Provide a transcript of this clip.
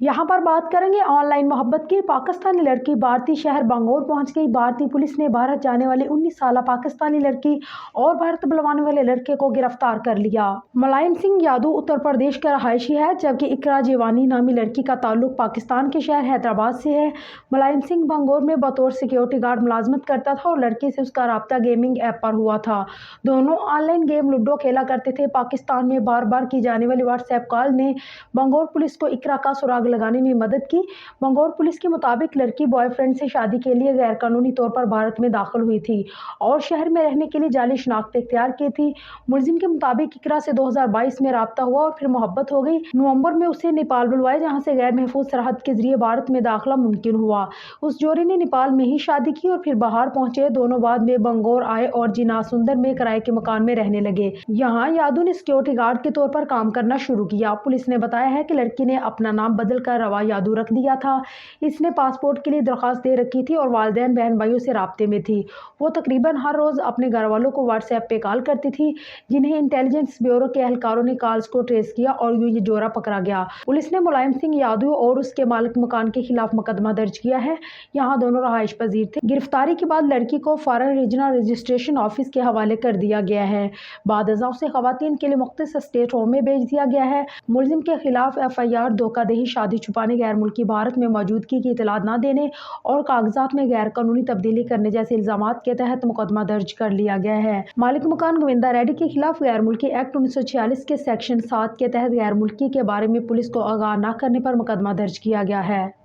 यहाँ पर बात करेंगे ऑनलाइन मोहब्बत की। पाकिस्तानी लड़की भारतीय शहर बंगौर पहुंच गई। भारतीय पुलिस ने भारत जाने वाली 19 साल पाकिस्तानी लड़की और भारत बुलवाने वाले लड़के को गिरफ्तार कर लिया। मुलायम सिंह यादव उत्तर प्रदेश का रहायशी है, जबकि इकरा जीवानी नामी लड़की का ताल्लुक पाकिस्तान के शहर हैदराबाद से है। मुलायम सिंह बंगौर में बतौर सिक्योरिटी गार्ड मुलाजमत करता था और लड़की से उसका राब्ता गेमिंग ऐप पर हुआ था। दोनों ऑनलाइन गेम लूडो खेला करते थे। पाकिस्तान में बार बार की जाने वाली व्हाट्सएप कॉल ने बंगौर पुलिस को इकरा का सुराग लगाने में मदद की। बंगौर पुलिस के मुताबिक लड़की बॉयफ्रेंड से शादी के लिए गैर कानूनी तौर पर भारत में दाखिल हुई थी और शहर में रहने के लिए जाली शनाख्त इख्तियार की थी। मुलजिम के मुताबिक इकरा से 2022 में राब्ता हुआ और फिर मोहब्बत हो गई। नवंबर में उसे नेपाल बुलवाया, जहां से गैर महफूज सरहद के जरिए भारत में दाखिला मुमकिन हुआ। उस जोड़ी ने नेपाल में ही शादी की और फिर बाहर पहुंचे। दोनों बाद में बंगौर आए और जिना सुंदर में किराए के मकान में रहने लगे। यहाँ यादव ने सिक्योरिटी गार्ड के तौर पर काम करना शुरू किया। पुलिस ने बताया है कि लड़की ने अपना नाम बदल कर रवा यादव रख दिया था। इसने पासपोर्ट के लिए दरखास्त दे रखी थी और वालिदैन बहन भाइयों से राब्ते में थी। वो तकरीबन हर रोज अपने घर वालों को व्हाट्सएप पे कॉल करती थी, जिन्हें इंटेलिजेंस ब्यूरो के एहलकारों ने कॉल्स को ट्रेस किया और ये जोड़ा पकड़ा गया। पुलिस ने मुलायम सिंह यादव और उसके मालिक मकान के खिलाफ मुकदमा दर्ज किया है। यहाँ दोनों रहायश पजीर थे। गिरफ्तारी के बाद लड़की को फॉरेन रीजनल रजिस्ट्रेशन ऑफिस के हवाले कर दिया गया है। बाद अज़ा उसे खवातीन के लिए मुख्तलिफ स्टेट होम में भेज दिया गया है। मुलजिम के खिलाफ FIR धोखाधही, शादी छुपाने, गैर मुल्की भारत में मौजूदगी की इतला न देने और कागजात में गैर कानूनी तब्दीली करने जैसे इल्जामात के तहत मुकदमा दर्ज कर लिया गया है। मालिक मकान गोविंदा रेड्डी के खिलाफ गैर मुल्की एक्ट 1946 के सेक्शन 7 के तहत गैर मुल्की के बारे में पुलिस को आगाह न करने पर मुकदमा दर्ज किया गया है।